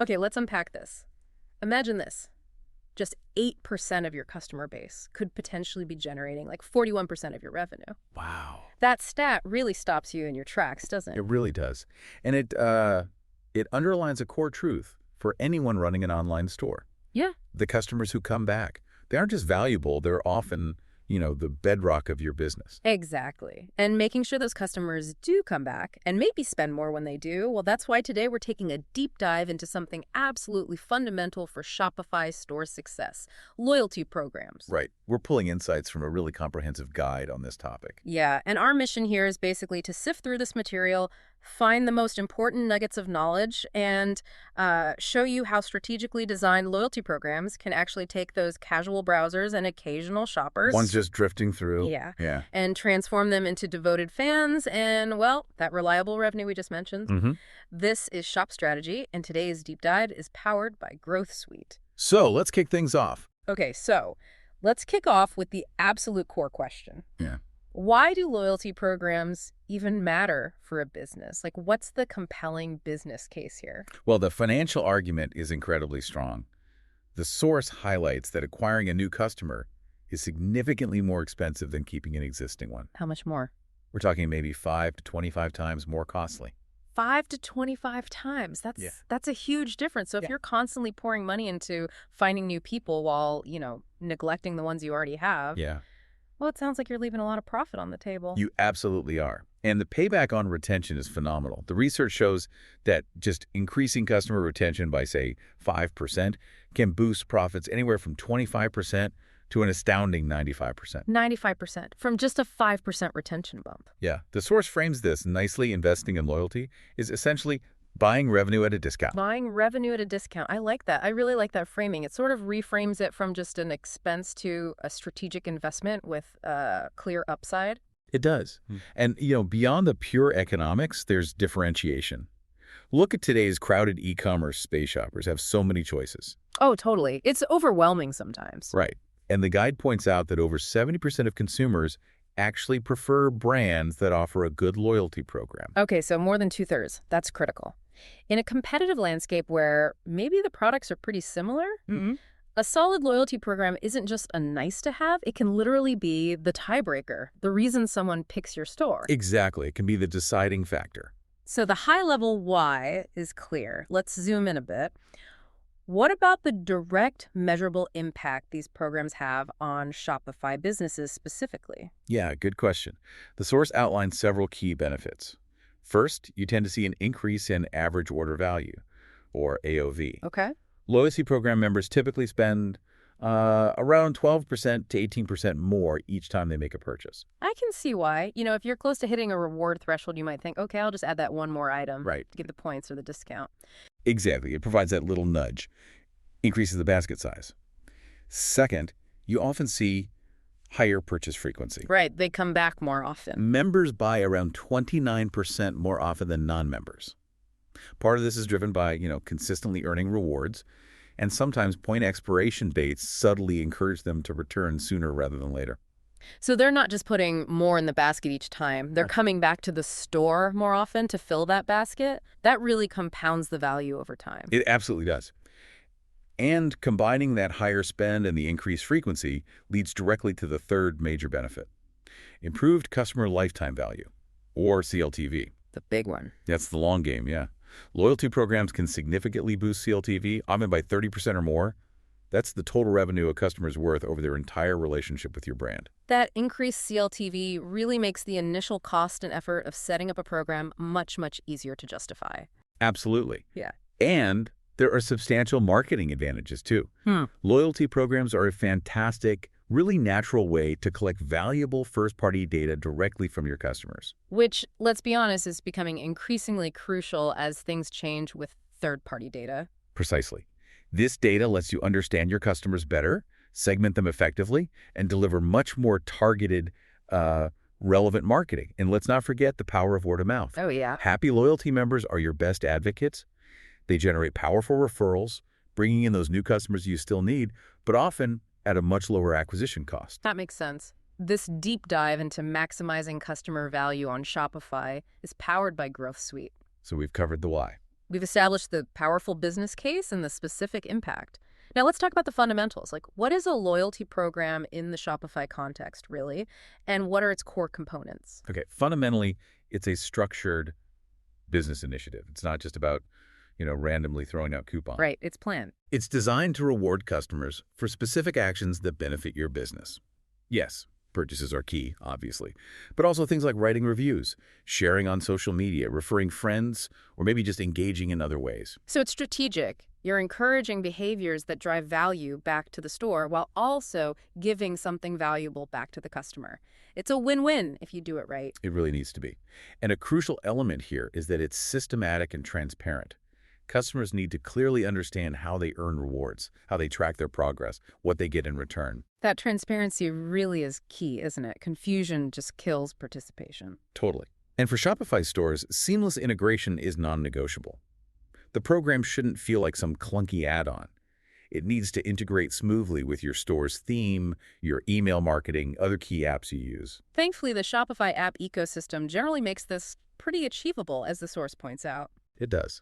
Okay, let's unpack this. Imagine this. Just 8% of your customer base could potentially be generating like 41% of your revenue. Wow. That stat really stops you in your tracks, doesn't It it? really does. And it underlines a core truth for anyone running an online store. Yeah. The customers who come back, they aren't just valuable, they're often, the bedrock of your business. Exactly. And making sure those customers do come back and maybe spend more when they do, well, that's why today we're taking a deep dive into something absolutely fundamental for Shopify store success, loyalty programs. Right. We're pulling insights from a really comprehensive guide on this topic. Yeah, and our mission here is basically to sift through this material, find the most important nuggets of knowledge, and show you how strategically designed loyalty programs can actually take those casual browsers and occasional shoppers. One's just drifting through. Yeah. Yeah. And transform them into devoted fans and, well, that reliable revenue we just mentioned. Mm-hmm. This is Shop Strategy, and today's deep dive is powered by Growth Suite. So let's kick things off. Okay, so let's kick off with the absolute core question. Yeah. Why do loyalty programs even matter for a business? Like, what's the compelling business case here? Well, the financial argument is incredibly strong. The source highlights that acquiring a new customer is significantly more expensive than keeping an existing one. How much more? We're talking maybe 5 to 25 times more costly. 5 to 25 times. That's a huge difference. So if you're constantly pouring money into finding new people while, neglecting the ones you already have, Yeah. well, it sounds like you're leaving a lot of profit on the table. You absolutely are. And the payback on retention is phenomenal. The research shows that just increasing customer retention by, say, 5% can boost profits anywhere from 25% to an astounding 95%. 95% from just a 5% retention bump. Yeah. The source frames this nicely. Investing in loyalty is essentially buying revenue at a discount. Buying revenue at a discount. I like that. I really like that framing. It sort of reframes it from just an expense to a strategic investment with a clear upside. It does. And, beyond the pure economics, there's differentiation. Look at today's crowded e-commerce. Space shoppers have so many choices. Oh, totally. It's overwhelming sometimes. Right. And the guide points out that over 70% of consumers actually prefer brands that offer a good loyalty program. Okay, so more than 2/3. That's critical. In a competitive landscape where maybe the products are pretty similar, a solid loyalty program isn't just a nice to have, it can literally be the tiebreaker, the reason someone picks your store. Exactly. It can be the deciding factor. So the high-level why is clear. Let's zoom in a bit. What about the direct, measurable impact these programs have on Shopify businesses specifically? Yeah, good question. The source outlines several key benefits. First, you tend to see an increase in average order value, or AOV. Okay. Loyalty program members typically spend around 12% to 18% more each time they make a purchase. I can see why. If you're close to hitting a reward threshold, you might think, okay, I'll just add that one more item Right. to get the points or the discount. Exactly. It provides that little nudge, increases the basket size. Second, you often see higher purchase frequency. Right. They come back more often. Members buy around 29% more often than non-members. Part of this is driven by, consistently earning rewards, and sometimes point expiration dates subtly encourage them to return sooner rather than later. So they're not just putting more in the basket each time. They're coming back to the store more often to fill that basket. That really compounds the value over time. It absolutely does. And combining that higher spend and the increased frequency leads directly to the third major benefit: improved customer lifetime value, or CLTV. The big one. That's the long game, yeah. Loyalty programs can significantly boost CLTV, often by 30% or more. That's the total revenue a customer's worth over their entire relationship with your brand. That increased CLTV really makes the initial cost and effort of setting up a program much, much easier to justify. Absolutely. Yeah. And there are substantial marketing advantages, too. Loyalty programs are a fantastic, really natural way to collect valuable first-party data directly from your customers. Which, let's be honest, is becoming increasingly crucial as things change with third-party data. Precisely. This data lets you understand your customers better, segment them effectively, and deliver much more targeted, relevant marketing. And let's not forget the power of word of mouth. Oh, yeah. Happy loyalty members are your best advocates. They generate powerful referrals, bringing in those new customers you still need, but often at a much lower acquisition cost. That makes sense. This deep dive into maximizing customer value on Shopify is powered by Growth Suite. So we've covered the why. We've established the powerful business case and the specific impact. Now let's talk about the fundamentals. Like, what is a loyalty program in the Shopify context, really? And what are its core components? Okay, fundamentally, it's a structured business initiative. It's not just about, randomly throwing out coupons. Right, it's planned. It's designed to reward customers for specific actions that benefit your business. Yes, purchases are key, obviously, but also things like writing reviews, sharing on social media, referring friends, or maybe just engaging in other ways. So it's strategic. You're encouraging behaviors that drive value back to the store while also giving something valuable back to the customer. It's a win-win if you do it right. It really needs to be. And a crucial element here is that it's systematic and transparent. Customers need to clearly understand how they earn rewards, how they track their progress, what they get in return. That transparency really is key, isn't it? Confusion just kills participation. Totally. And for Shopify stores, seamless integration is non-negotiable. The program shouldn't feel like some clunky add-on. It needs to integrate smoothly with your store's theme, your email marketing, other key apps you use. Thankfully, the Shopify app ecosystem generally makes this pretty achievable, as the source points out. It does.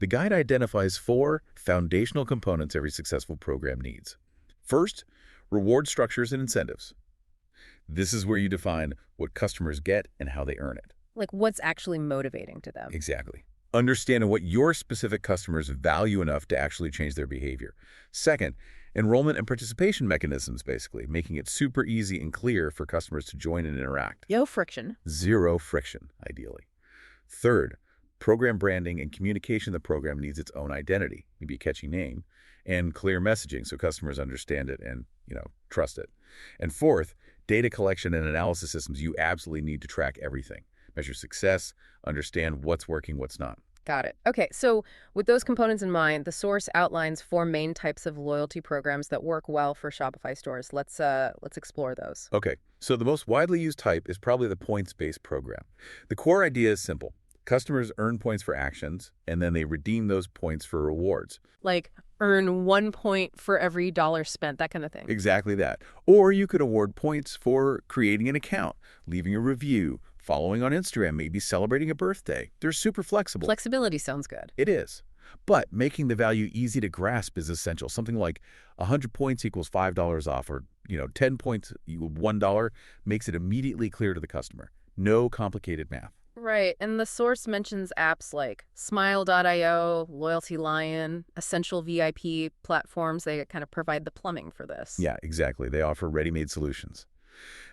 The guide identifies 4 foundational components every successful program needs. First, reward structures and incentives. This is where you define what customers get and how they earn it. Like, what's actually motivating to them? Exactly. Understanding what your specific customers value enough to actually change their behavior. Second, enrollment and participation mechanisms, basically, making it super easy and clear for customers to join and interact. No friction. 0 friction, ideally. Third, program branding and communication of the program needs its own identity, maybe a catchy name, and clear messaging so customers understand it and, trust it. And fourth, data collection and analysis systems. You absolutely need to track everything, measure success, understand what's working, what's not. Got it. Okay, so with those components in mind, the source outlines 4 main types of loyalty programs that work well for Shopify stores. Let's explore those. Okay, so the most widely used type is probably the points-based program. The core idea is simple. Customers earn points for actions, and then they redeem those points for rewards. Like earn 1 point for every dollar spent, that kind of thing. Exactly that. Or you could award points for creating an account, leaving a review, following on Instagram, maybe celebrating a birthday. They're super flexible. Flexibility sounds good. It is. But making the value easy to grasp is essential. Something like 100 points equals $5 off, or 10 points equals $1 makes it immediately clear to the customer. No complicated math. Right, and the source mentions apps like Smile.io, Loyalty Lion, Essential VIP platforms. They kind of provide the plumbing for this. Yeah, exactly. They offer ready-made solutions.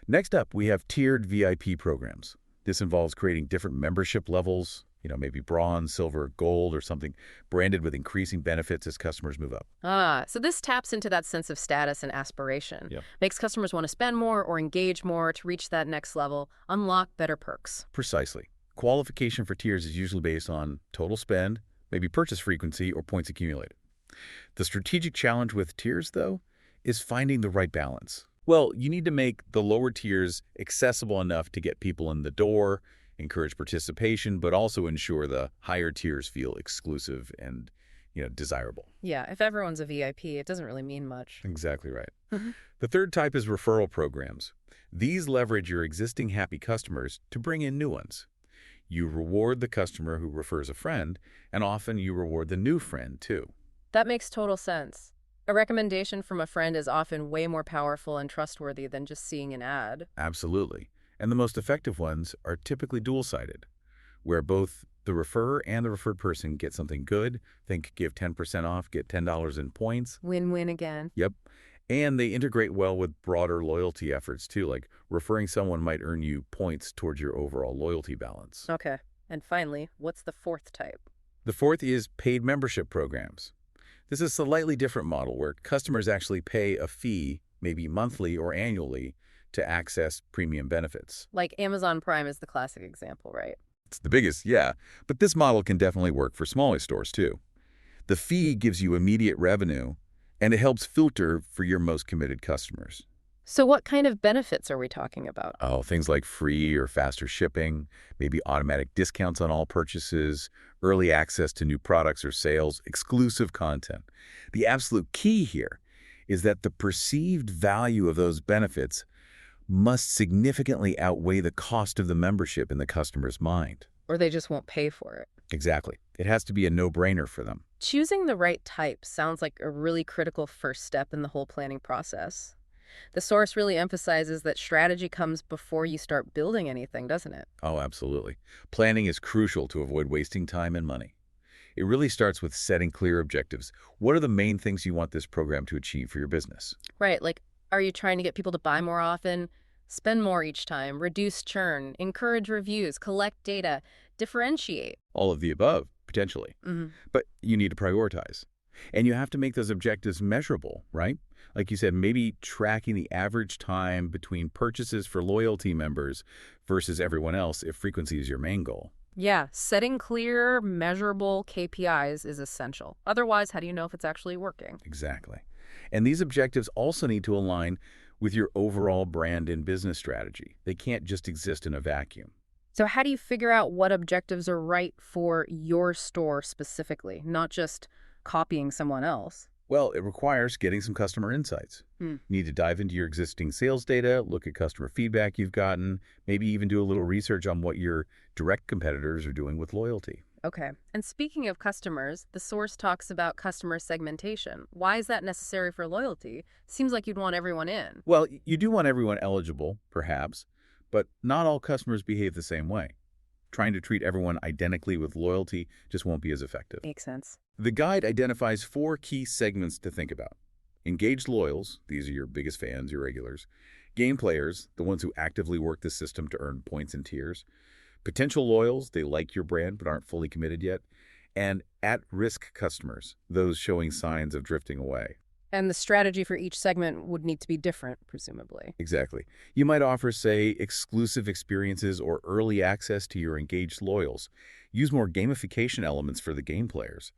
Next up, we have tiered VIP programs. This involves creating different membership levels, maybe bronze, silver, gold, or something, branded with increasing benefits as customers move up. So this taps into that sense of status and aspiration. Yep. Makes customers want to spend more or engage more to reach that next level, unlock better perks. Precisely. Qualification for tiers is usually based on total spend, maybe purchase frequency, or points accumulated. The strategic challenge with tiers, though, is finding the right balance. Well, you need to make the lower tiers accessible enough to get people in the door, encourage participation, but also ensure the higher tiers feel exclusive and, desirable. Yeah, if everyone's a VIP, it doesn't really mean much. Exactly right. The third type is referral programs. These leverage your existing happy customers to bring in new ones. You reward the customer who refers a friend, and often you reward the new friend, too. That makes total sense. A recommendation from a friend is often way more powerful and trustworthy than just seeing an ad. Absolutely. And the most effective ones are typically dual-sided, where both the referrer and the referred person get something good. Think give 10% off, get $10 in points. Win-win again. Yep. And they integrate well with broader loyalty efforts, too, like referring someone might earn you points towards your overall loyalty balance. Okay. And finally, what's the fourth type? The fourth is paid membership programs. This is a slightly different model where customers actually pay a fee, maybe monthly or annually, to access premium benefits. Like Amazon Prime is the classic example, right? It's the biggest, yeah. But this model can definitely work for smaller stores, too. The fee gives you immediate revenue, and it helps filter for your most committed customers. So what kind of benefits are we talking about? Oh, things like free or faster shipping, maybe automatic discounts on all purchases, early access to new products or sales, exclusive content. The absolute key here is that the perceived value of those benefits must significantly outweigh the cost of the membership in the customer's mind. Or they just won't pay for it. Exactly. It has to be a no-brainer for them. Choosing the right type sounds like a really critical first step in the whole planning process. The source really emphasizes that strategy comes before you start building anything, doesn't it? Oh, absolutely. Planning is crucial to avoid wasting time and money. It really starts with setting clear objectives. What are the main things you want this program to achieve for your business? Right, like, are you trying to get people to buy more often, spend more each time, reduce churn, encourage reviews, collect data, differentiate? All of the above, potentially. Hmm. But you need to prioritize. And you have to make those objectives measurable, right? Like you said, maybe tracking the average time between purchases for loyalty members versus everyone else if frequency is your main goal. Yeah, setting clear, measurable KPIs is essential. Otherwise, how do you know if it's actually working? Exactly. And these objectives also need to align with your overall brand and business strategy. They can't just exist in a vacuum. So how do you figure out what objectives are right for your store specifically, not just copying someone else? Well, it requires getting some customer insights. Hmm. You need to dive into your existing sales data, look at customer feedback you've gotten, maybe even do a little research on what your direct competitors are doing with loyalty. Okay. And speaking of customers, the source talks about customer segmentation. Why is that necessary for loyalty? Seems like you'd want everyone in. Well, you do want everyone eligible, perhaps, but not all customers behave the same way. Trying to treat everyone identically with loyalty just won't be as effective. Makes sense. The guide identifies 4 key segments to think about. Engaged loyals, these are your biggest fans, your regulars. Game players, the ones who actively work the system to earn points and tiers. Potential loyals, they like your brand but aren't fully committed yet. And at-risk customers, those showing signs of drifting away. And the strategy for each segment would need to be different, presumably. Exactly. You might offer, say, exclusive experiences or early access to your engaged loyals. Use more gamification elements for the game players.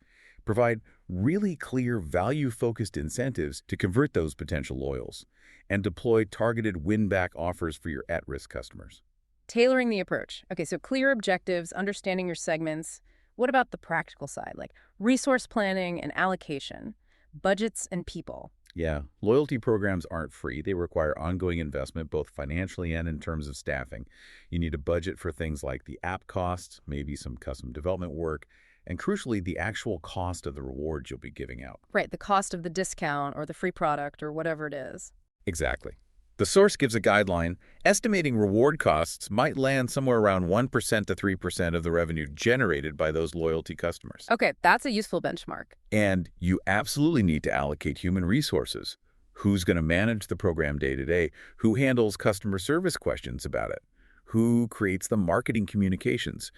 Provide really clear, value-focused incentives to convert those potential loyals. And deploy targeted win-back offers for your at-risk customers. Tailoring the approach. Okay, so clear objectives, understanding your segments. What about the practical side, like resource planning and allocation, budgets and people? Yeah, loyalty programs aren't free. They require ongoing investment, both financially and in terms of staffing. You need a budget for things like the app costs, maybe some custom development work, and crucially, the actual cost of the rewards you'll be giving out. Right, the cost of the discount or the free product or whatever it is. Exactly. The source gives a guideline. Estimating reward costs might land somewhere around 1% to 3% of the revenue generated by those loyalty customers. Okay, that's a useful benchmark. And you absolutely need to allocate human resources. Who's going to manage the program day to day? Who handles customer service questions about it? Who creates the marketing communications?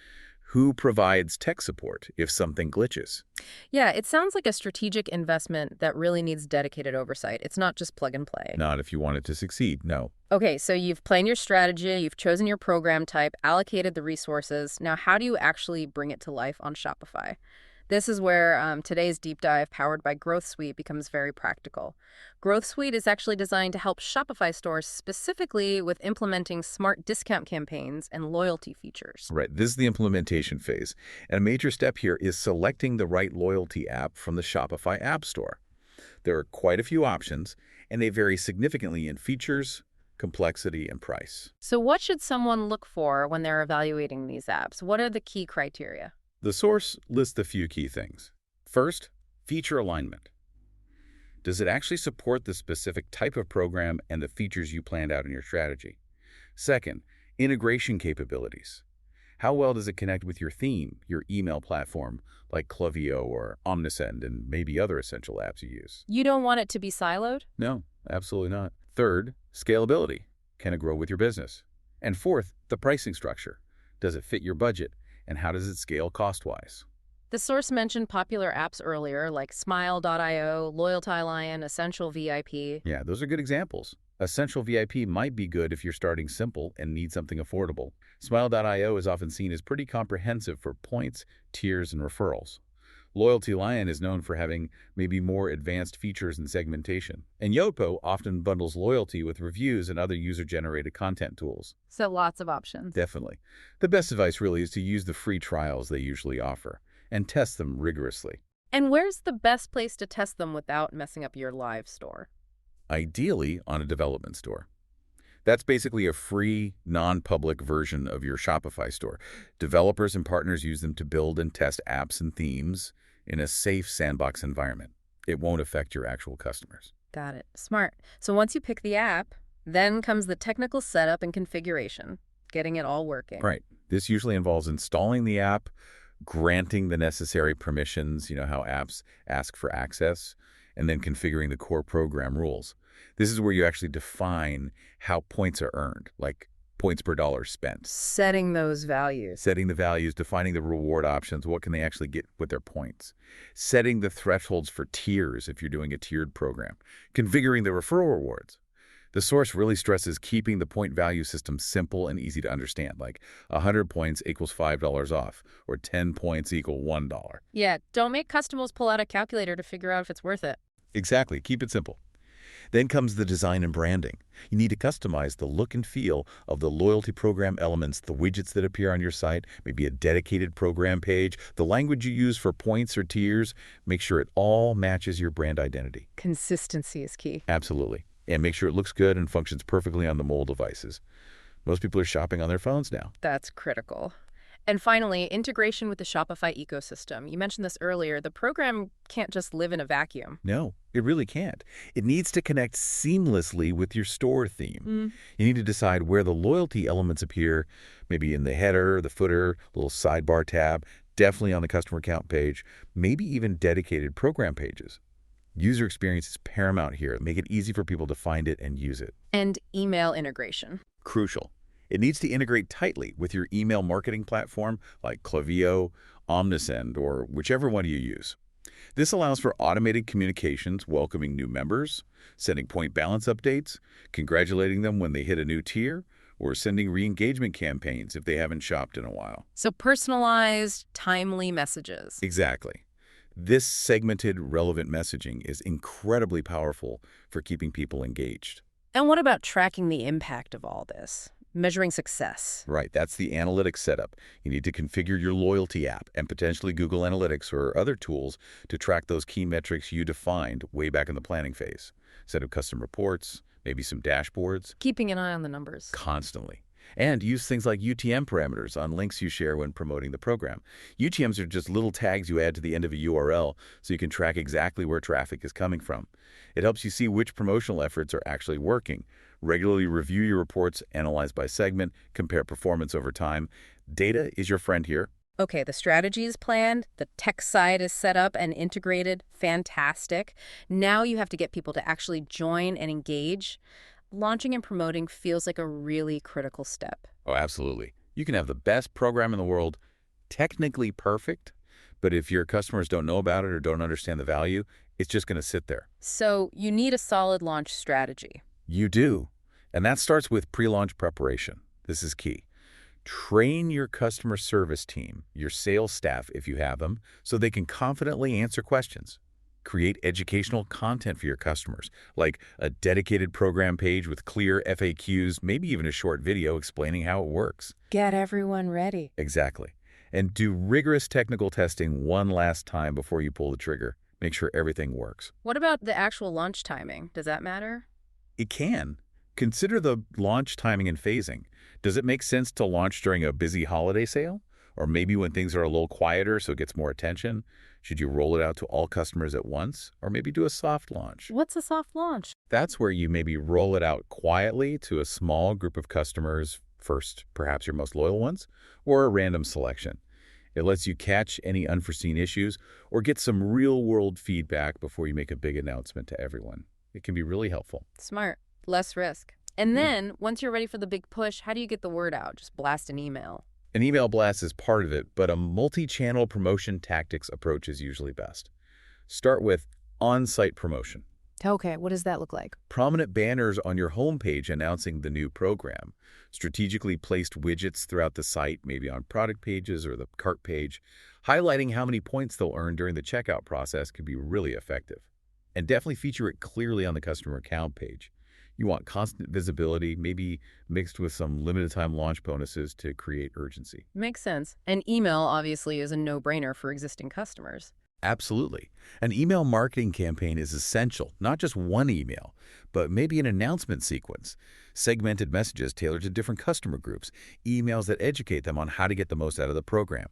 Who provides tech support if something glitches? Yeah, it sounds like a strategic investment that really needs dedicated oversight. It's not just plug and play. Not if you want it to succeed, no. Okay, so you've planned your strategy, you've chosen your program type, allocated the resources. Now, how do you actually bring it to life on Shopify? This is where today's deep dive, powered by Growth Suite, becomes very practical. Growth Suite is actually designed to help Shopify stores specifically with implementing smart discount campaigns and loyalty features. Right, this is the implementation phase. And a major step here is selecting the right loyalty app from the Shopify App Store. There are quite a few options, and they vary significantly in features, complexity, and price. So what should someone look for when they're evaluating these apps? What are the key criteria? The source lists a few key things. First, feature alignment. Does it actually support the specific type of program and the features you planned out in your strategy? Second, integration capabilities. How well does it connect with your theme, your email platform, like Klaviyo or Omnisend and maybe other essential apps you use? You don't want it to be siloed? No, absolutely not. Third, scalability. Can it grow with your business? And fourth, the pricing structure. Does it fit your budget? And how does it scale cost-wise? The source mentioned popular apps earlier, like Smile.io, Loyalty Lion, Essential VIP. Yeah, those are good examples. Essential VIP might be good if you're starting simple and need something affordable. Smile.io is often seen as pretty comprehensive for points, tiers, and referrals. Loyalty Lion is known for having maybe more advanced features and segmentation. And Yopo often bundles loyalty with reviews and other user-generated content tools. So lots of options. Definitely. The best advice really is to use the free trials they usually offer and test them rigorously. And where's the best place to test them without messing up your live store? Ideally on a development store. That's basically a free, non-public version of your Shopify store. Developers and partners use them to build and test apps and themes in a safe sandbox environment. It won't affect your actual customers. Got it. Smart. So once you pick the app, then comes the technical setup and configuration, getting it all working. Right. This usually involves installing the app, granting the necessary permissions, how apps ask for access, and then configuring the core program rules. This is where you actually define how points are earned, like points per dollar spent. Setting those values. Setting the values, defining the reward options, what can they actually get with their points. Setting the thresholds for tiers if you're doing a tiered program. Configuring the referral rewards. The source really stresses keeping the point value system simple and easy to understand, like 100 points equals $5 off, or 10 points equal $1. Yeah, don't make customers pull out a calculator to figure out if it's worth it. Exactly. Keep it simple. Then comes the design and branding. You need to customize the look and feel of the loyalty program elements, the widgets that appear on your site, maybe a dedicated program page, the language you use for points or tiers. Make sure it all matches your brand identity. Consistency is key. Absolutely. And make sure it looks good and functions perfectly on the mobile devices. Most people are shopping on their phones now. That's critical. And finally, integration with the Shopify ecosystem. You mentioned this earlier. The program can't just live in a vacuum. No, it really can't. It needs to connect seamlessly with your store theme. You need to decide where the loyalty elements appear, maybe in the header, the footer, little sidebar tab, definitely on the customer account page, maybe even dedicated program pages. User experience is paramount here. Make it easy for people to find it and use it. And email integration. Crucial. It needs to integrate tightly with your email marketing platform like Klaviyo, Omnisend, or whichever one you use. This allows for automated communications, welcoming new members, sending point balance updates, congratulating them when they hit a new tier, or sending re-engagement campaigns if they haven't shopped in a while. So personalized, timely messages. Exactly. This segmented, relevant messaging is incredibly powerful for keeping people engaged. And what about tracking the impact of all this? Measuring success. Right, that's the analytics setup. You need to configure your loyalty app and potentially Google Analytics or other tools to track those key metrics you defined way back in the planning phase. Set up custom reports, maybe some dashboards. Keeping an eye on the numbers. Constantly. And use things like UTM parameters on links you share when promoting the program. UTMs are just little tags you add to the end of a URL so you can track exactly where traffic is coming from. It helps you see which promotional efforts are actually working. Regularly review your reports, analyze by segment, compare performance over time. Data is your friend here. Okay, the strategy is planned, the tech side is set up and integrated. Fantastic. Now you have to get people to actually join and engage. Launching and promoting feels like a really critical step. Oh, absolutely. You can have the best program in the world, technically perfect, but if your customers don't know about it or don't understand the value, it's just going to sit there. So you need a solid launch strategy. You do. And that starts with pre-launch preparation. This is key. Train your customer service team, your sales staff if you have them, so they can confidently answer questions. Create educational content for your customers, like a dedicated program page with clear FAQs, maybe even a short video explaining how it works. Get everyone ready. Exactly. And do rigorous technical testing one last time before you pull the trigger. Make sure everything works. What about the actual launch timing? Does that matter? It can. Consider the launch timing and phasing. Does it make sense to launch during a busy holiday sale? Or maybe when things are a little quieter so it gets more attention? Should you roll it out to all customers at once? Or maybe do a soft launch? What's a soft launch? That's where you maybe roll it out quietly to a small group of customers first, perhaps your most loyal ones, or a random selection. It lets you catch any unforeseen issues or get some real-world feedback before you make a big announcement to everyone. It can be really helpful. Smart. Less risk. And then, once you're ready for the big push, how do you get the word out? Just blast an email. An email blast is part of it, but a multi-channel promotion tactics approach is usually best. Start with on-site promotion. Okay, what does that look like? Prominent banners on your homepage announcing the new program. Strategically placed widgets throughout the site, maybe on product pages or the cart page. Highlighting how many points they'll earn during the checkout process can be really effective. And definitely feature it clearly on the customer account page. You want constant visibility, maybe mixed with some limited-time launch bonuses to create urgency. Makes sense. And email, obviously, is a no-brainer for existing customers. Absolutely. An email marketing campaign is essential, not just one email, but maybe an announcement sequence, segmented messages tailored to different customer groups, emails that educate them on how to get the most out of the program.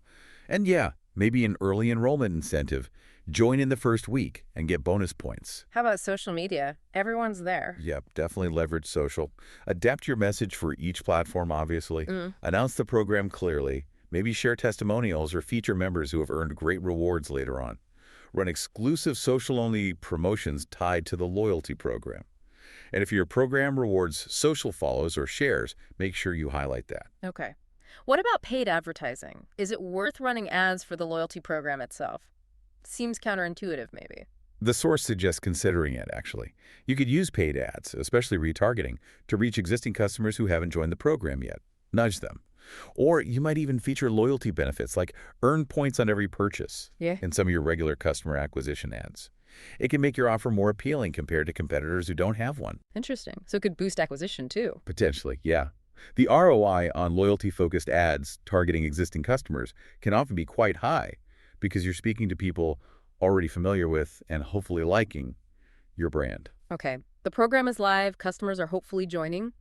And yeah, maybe an early enrollment incentive. Join in the first week and get bonus points. How about social media? Everyone's there. Yep, definitely leverage social. Adapt your message for each platform, obviously. Announce the program clearly. Maybe share testimonials or feature members who have earned great rewards later on. Run exclusive social-only promotions tied to the loyalty program. And if your program rewards social follows or shares, make sure you highlight that. Okay. What about paid advertising? Is it worth running ads for the loyalty program itself? Seems counterintuitive, maybe. The source suggests considering it, actually. You could use paid ads, especially retargeting, to reach existing customers who haven't joined the program yet. Nudge them. Or you might even feature loyalty benefits like earn points on every purchase in some of your regular customer acquisition ads. It can make your offer more appealing compared to competitors who don't have one. Interesting. So it could boost acquisition, too. Potentially, yeah. The ROI on loyalty-focused ads targeting existing customers can often be quite high because you're speaking to people already familiar with and hopefully liking your brand. Okay. The program is live. Customers are hopefully joining.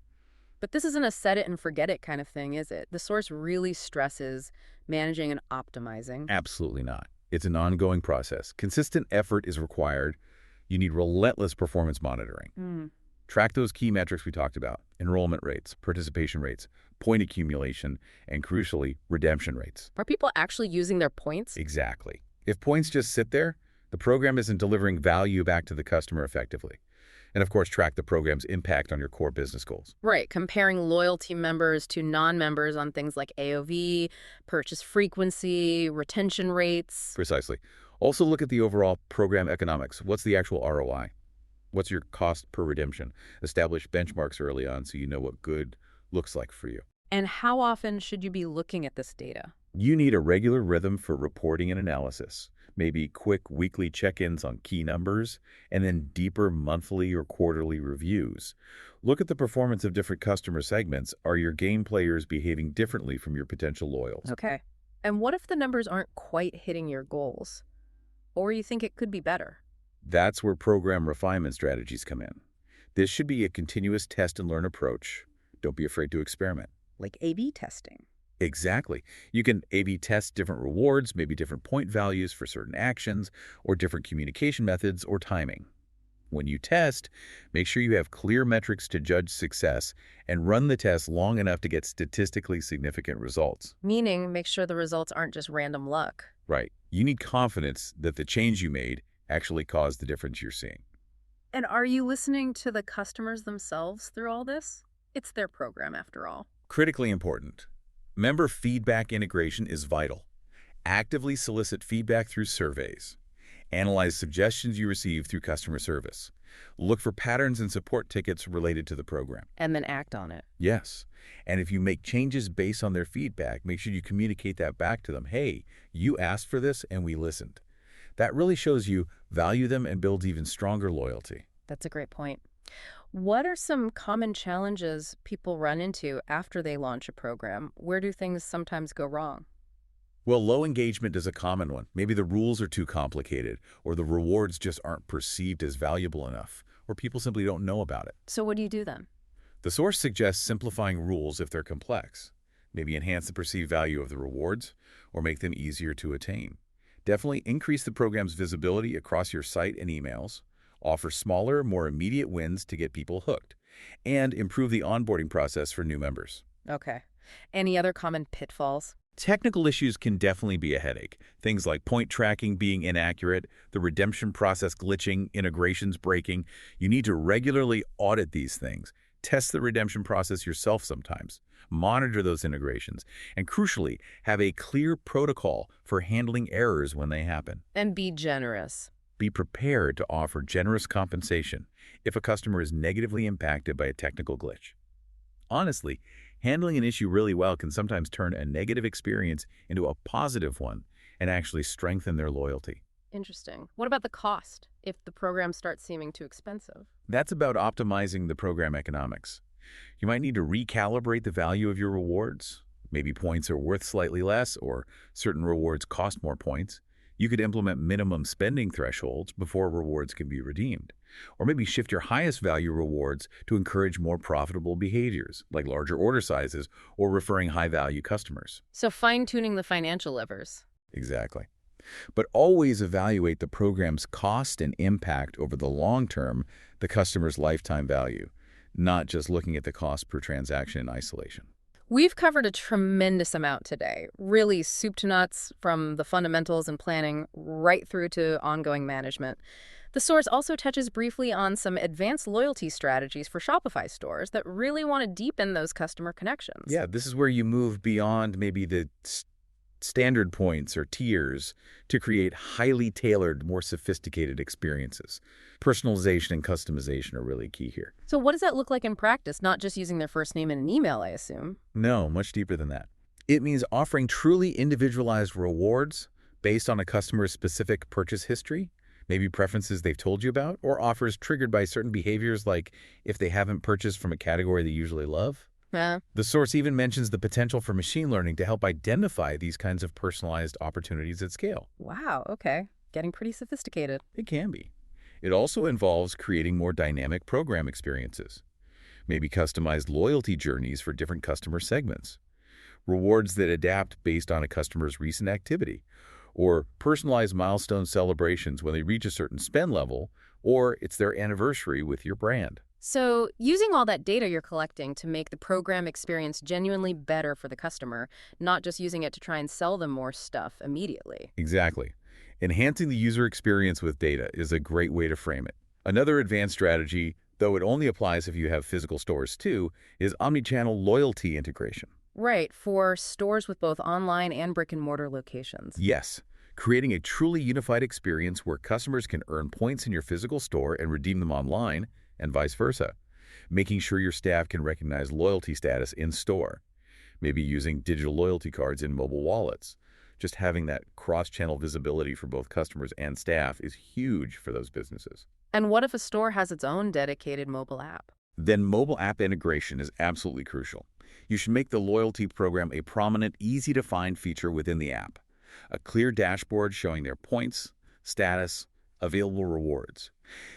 But this isn't a set it and forget it kind of thing, is it? The source really stresses managing and optimizing. Absolutely not. It's an ongoing process. Consistent effort is required. You need relentless performance monitoring. Track those key metrics we talked about: enrollment rates, participation rates, point accumulation, and crucially, redemption rates. Are people actually using their points? Exactly. If points just sit there, the program isn't delivering value back to the customer effectively. And of course, track the program's impact on your core business goals. Right, comparing loyalty members to non-members on things like AOV, purchase frequency, retention rates. Precisely. Also look at the overall program economics. What's the actual ROI? What's your cost per redemption? Establish benchmarks early on so you know what good looks like for you. And how often should you be looking at this data? You need a regular rhythm for reporting and analysis. Maybe quick weekly check-ins on key numbers, and then deeper monthly or quarterly reviews. Look at the performance of different customer segments. Are your game players behaving differently from your potential loyals? Okay. And what if the numbers aren't quite hitting your goals? Or you think it could be better? That's where program refinement strategies come in. This should be a continuous test and learn approach. Don't be afraid to experiment. Like A/B testing. Exactly. You can A/B test different rewards, maybe different point values for certain actions, or different communication methods or timing. When you test, make sure you have clear metrics to judge success and run the test long enough to get statistically significant results. Meaning, make sure the results aren't just random luck. Right. You need confidence that the change you made actually caused the difference you're seeing. And are you listening to the customers themselves through all this? It's their program, after all. Critically important. Member feedback integration is vital. Actively solicit feedback through surveys. Analyze suggestions you receive through customer service. Look for patterns and support tickets related to the program. And then act on it. Yes. And if you make changes based on their feedback, make sure you communicate that back to them. Hey, you asked for this and we listened. That really shows you value them and builds even stronger loyalty. That's a great point. What are some common challenges people run into after they launch a program? Where do things sometimes go wrong? Well, low engagement is a common one. Maybe the rules are too complicated, or the rewards just aren't perceived as valuable enough, or people simply don't know about it. So what do you do then? The source suggests simplifying rules if they're complex. Maybe enhance the perceived value of the rewards, or make them easier to attain. Definitely increase the program's visibility across your site and emails. Offer smaller, more immediate wins to get people hooked, and improve the onboarding process for new members. Okay. Any other common pitfalls? Technical issues can definitely be a headache. Things like point tracking being inaccurate, the redemption process glitching, integrations breaking. You need to regularly audit these things. Test the redemption process yourself sometimes. Monitor those integrations. And crucially, have a clear protocol for handling errors when they happen. And be generous. Be prepared to offer generous compensation if a customer is negatively impacted by a technical glitch. Honestly, handling an issue really well can sometimes turn a negative experience into a positive one and actually strengthen their loyalty. Interesting. What about the cost if the program starts seeming too expensive? That's about optimizing the program economics. You might need to recalibrate the value of your rewards. Maybe points are worth slightly less, or certain rewards cost more points. You could implement minimum spending thresholds before rewards can be redeemed. Or maybe shift your highest value rewards to encourage more profitable behaviors, like larger order sizes or referring high-value customers. So fine-tuning the financial levers. Exactly. But always evaluate the program's cost and impact over the long term, the customer's lifetime value, not just looking at the cost per transaction in isolation. We've covered a tremendous amount today, really soup to nuts, from the fundamentals and planning right through to ongoing management. The source also touches briefly on some advanced loyalty strategies for Shopify stores that really want to deepen those customer connections. Yeah, this is where you move beyond maybe the standard points or tiers to create highly tailored, more sophisticated experiences. Personalization and customization are really key here. So what does that look like in practice? Not just using their first name and an email, I assume. No, much deeper than that. It means offering truly individualized rewards based on a customer's specific purchase history, maybe preferences they've told you about, or offers triggered by certain behaviors like if they haven't purchased from a category they usually love. Yeah. The source even mentions the potential for machine learning to help identify these kinds of personalized opportunities at scale. Wow, okay. Getting pretty sophisticated. It can be. It also involves creating more dynamic program experiences, maybe customized loyalty journeys for different customer segments, rewards that adapt based on a customer's recent activity, or personalized milestone celebrations when they reach a certain spend level, or it's their anniversary with your brand. So using all that data you're collecting to make the program experience genuinely better for the customer, not just using it to try and sell them more stuff immediately. Exactly. Enhancing the user experience with data is a great way to frame it. Another advanced strategy, though it only applies if you have physical stores too, is omnichannel loyalty integration. Right, for stores with both online and brick-and-mortar locations. Yes, creating a truly unified experience where customers can earn points in your physical store and redeem them online, and vice versa. Making sure your staff can recognize loyalty status in store. Maybe using digital loyalty cards in mobile wallets. Just having that cross-channel visibility for both customers and staff is huge for those businesses. And what if a store has its own dedicated mobile app? Then mobile app integration is absolutely crucial. You should make the loyalty program a prominent, easy-to-find feature within the app. A clear dashboard showing their points, status, available rewards.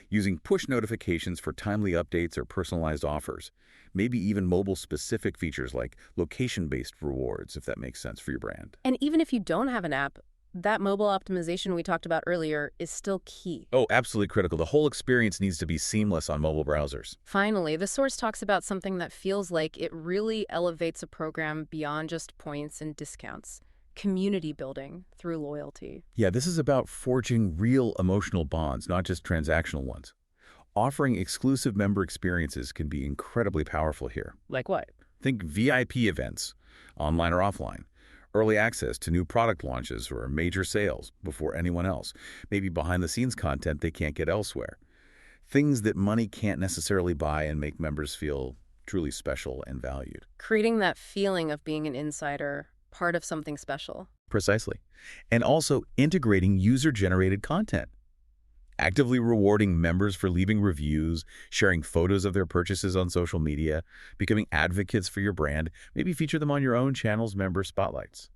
Using push notifications for timely updates or personalized offers. Maybe even mobile-specific features like location-based rewards, if that makes sense for your brand. And even if you don't have an app, that mobile optimization we talked about earlier is still key. Oh, absolutely critical. The whole experience needs to be seamless on mobile browsers. Finally, the source talks about something that feels like it really elevates a program beyond just points and discounts. Community building through loyalty. Yeah, this is about forging real emotional bonds, not just transactional ones. Offering exclusive member experiences can be incredibly powerful here. Like what? Think VIP events, online or offline. Early access to new product launches or major sales before anyone else. Maybe behind-the-scenes content they can't get elsewhere. Things that money can't necessarily buy and make members feel truly special and valued. Creating that feeling of being an insider, part of something special. Precisely. And also integrating user-generated content. Actively rewarding members for leaving reviews, sharing photos of their purchases on social media, becoming advocates for your brand, maybe feature them on your own channel's member spotlights.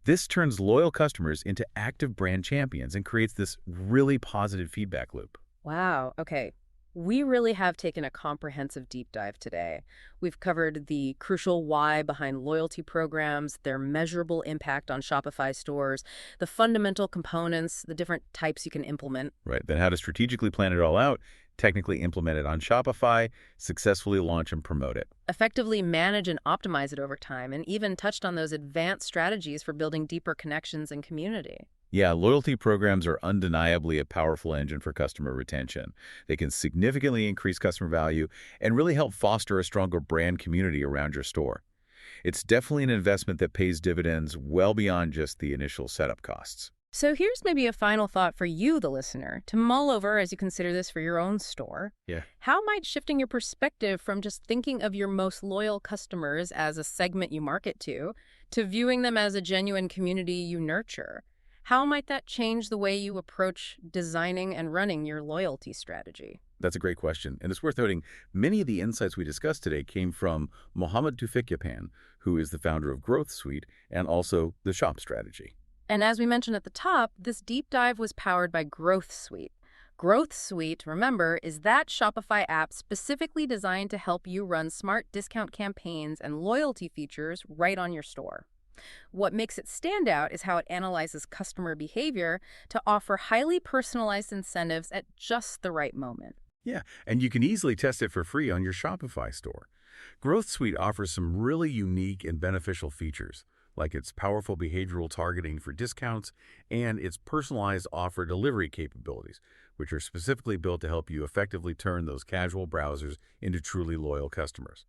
This turns loyal customers into active brand champions and creates this really positive feedback loop. Wow, okay. We really have taken a comprehensive deep dive today. We've covered the crucial why behind loyalty programs, their measurable impact on Shopify stores, the fundamental components, the different types you can implement. Right, then how to strategically plan it all out, technically implement it on Shopify, successfully launch and promote it. Effectively manage and optimize it over time, and even touched on those advanced strategies for building deeper connections and community. Yeah, loyalty programs are undeniably a powerful engine for customer retention. They can significantly increase customer value and really help foster a stronger brand community around your store. It's definitely an investment that pays dividends well beyond just the initial setup costs. So here's maybe a final thought for you, the listener, to mull over as you consider this for your own store. Yeah. How might shifting your perspective from just thinking of your most loyal customers as a segment you market to viewing them as a genuine community you nurture? How might that change the way you approach designing and running your loyalty strategy? That's a great question, and it's worth noting many of the insights we discussed today came from Mohammed Tufik Yapan, who is the founder of Growth Suite and also the Shop Strategy. And as we mentioned at the top, this deep dive was powered by Growth Suite. Growth Suite, remember, is that Shopify app specifically designed to help you run smart discount campaigns and loyalty features right on your store. What makes it stand out is how it analyzes customer behavior to offer highly personalized incentives at just the right moment. Yeah, and you can easily test it for free on your Shopify store. Growth Suite offers some really unique and beneficial features, like its powerful behavioral targeting for discounts and its personalized offer delivery capabilities, which are specifically built to help you effectively turn those casual browsers into truly loyal customers.